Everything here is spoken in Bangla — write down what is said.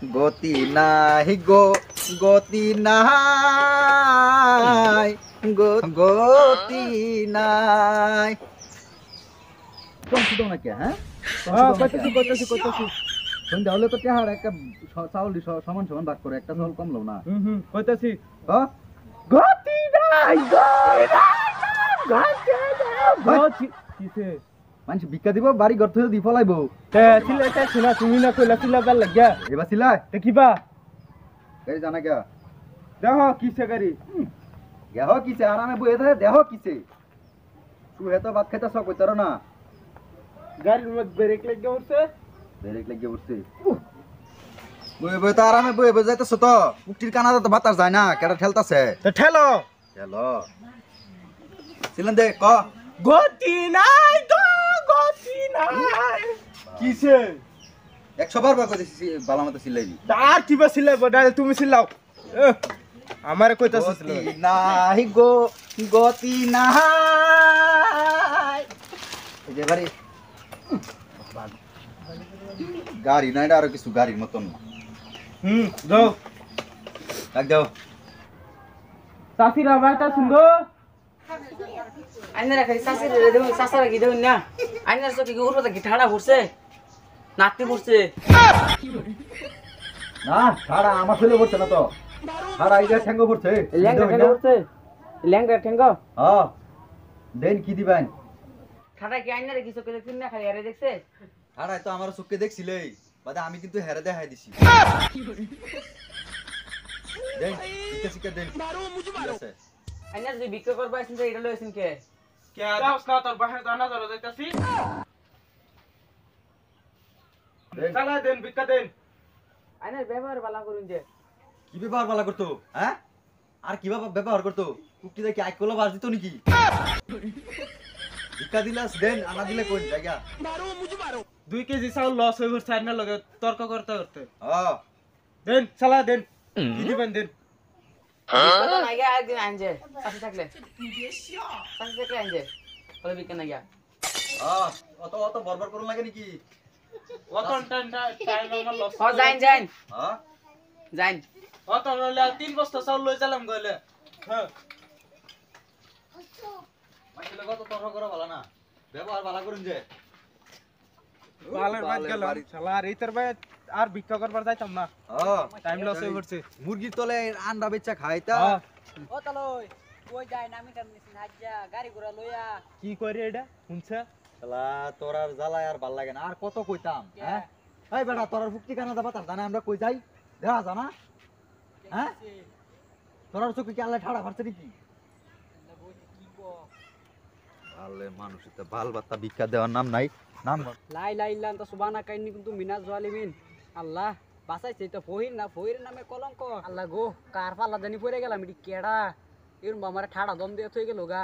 গতি নাই গো গতি নাই গতি নাই কম শুধু নাকি হ্যাঁ কইতাছি সন্ধ্যা হলে তো টেহার একটা চাউল সমান সমান ভাগ করে একটা চাউল কমলো না কইতাছি হ্যাঁ গতি নাই গতি কিসে মানুষ ভিক্ষা দিব বাড়ি ঘর থেকে দি ফলাইবো সিলাইটা শোনা তুমি না কইলা সিলাবার লাগিয়া এবার সিলাই দেখিবা গাড়ি জানা গা দেখো কিসে গাড়ি দেহ কিছে আরামে বইয়ে থাকে দেহ কিছে তুই এত ভাত খাইতে সব কইতার না গাড়ির মধ্যে ব্রেক লাগিয়ে উঠছে ব্রেক লাগিয়ে উঠছে বই বই তো আরামে বই বই যাইতেছ তো মুক্তির কানাতে তো বাতাস যায় না কেডা ঠেলতাছে তো ঠেলো ঠেলো সিলেন দে ক গতি নাই গো গতি নাই কিসে 100 বার কইছি বালা মতো সিলাইবি আর কিবা সিলাইবো ডাইরেক্ট তুমি সিলাও আমারে কইতাছিস গতি নাই গো গতি নাই এই যে বাড়ি গাড়ি নাই আর কিছু গাড়ির মতন না যাও ডাক দাও চাষিরা বাইটা শুনগো আইনারা খালি চাষিরা দেবো চাষারা কি দেবেন না আইনার চোখে কি উঠবো কি ঠাড়া পড়ছে নাতি পড়ছে না ছাড়া আমার ছেলে পড়ছে না তো ছাড়া এই যে ঠ্যাঙ্গ পড়ছে ল্যাংটা ঠেঙ্গা পড়ছে ল্যাংটা ঠেঙ্গা হ্যাঁ দেন কি দিবেন ঠাড়া কি আইনারা কি চোখে দেখছেন না খালি আরে দেখছে ছাড়া তো আমার চোখে দেখছিলে বাদে আমি কিন্তু হেরে দেখাই দিছি দেন শিখে দেন ঠিক আছে আইনার যদি বিক্রি করবা আসেন তো এটা লইছেন কে কে দাওস না তোর বাহির জানা ধরে যাইতাছি দেন চালা দেন ভিক্ষা দেন আইনার ব্যবহার ভালো করুন যে কি ব্যবহার ভালো করতো হ্যাঁ আর কি ব্যবহার করতো কুকটি দেখি আই কলা বাজ দিত নাকি ভিক্ষা দিলাস দেন আনা দিলে কোন জায়গা 2 কেজি চাউল লস হয়ে গেছে আইনার লগে তর্ক করতে করতে হ্যাঁ দেন চালা দেন কি দিবেন দেন কত না গিয়া একদিন আনছে চাষি থাকলে আনছে বলে বিক্রি না গিয়া হ্যাঁ অত অত বরবর করুন লাগে নাকি অতন টাইম আমার লস হ যাইন যাইন হ্যাঁ যাইন অতন হলে 3 বস্তা চাউল লই যালাম গলে হ্যাঁ মাইলে কত তর্ক করা ভালো না ব্যবহার ভালো করুন যে বালের বাদ গেল শালা আর এইটার ভাই আর ভিক্ষা করবার যাইতাম না হ্যাঁ টাইম লস হয়ে পড়ছে মুরগির তলে আন্ডা বেচা খাইতা ও তালই কই যাই নামি টাম নিছিন আজ্জা গাড়ি ঘোড়া লইয়া কি করে এটা শুনছে শালা তোর আর জ্বালায় আর ভাল লাগে না আর কত কইতাম হ্যাঁ এই বেটা তোর আর ফুকটি কানা দাবা তার জানা আমরা কই যাই দেখা জানা হ্যাঁ তোর আর চোখে কি আল্লাহ ঠাড়া ফারছে নাকি আলে মানুষ তো ভাল বাত্তা ভিক্ষা দেওয়ার নাম নাই নাম লা ইলাহা ইল্লাল্লাহ সুবহানাকা ইন্নী কুনতু মিনাজ জালিমিন আল্লাহ বাঁচাইছে তো ফহির না ফহির নামে কলঙ্ক আল্লাহ গো কার পাল্লা জানি পড়ে গেলাম এটি কেডা এরম আমারে ঠাড়া দম দিয়ে থই গেল গা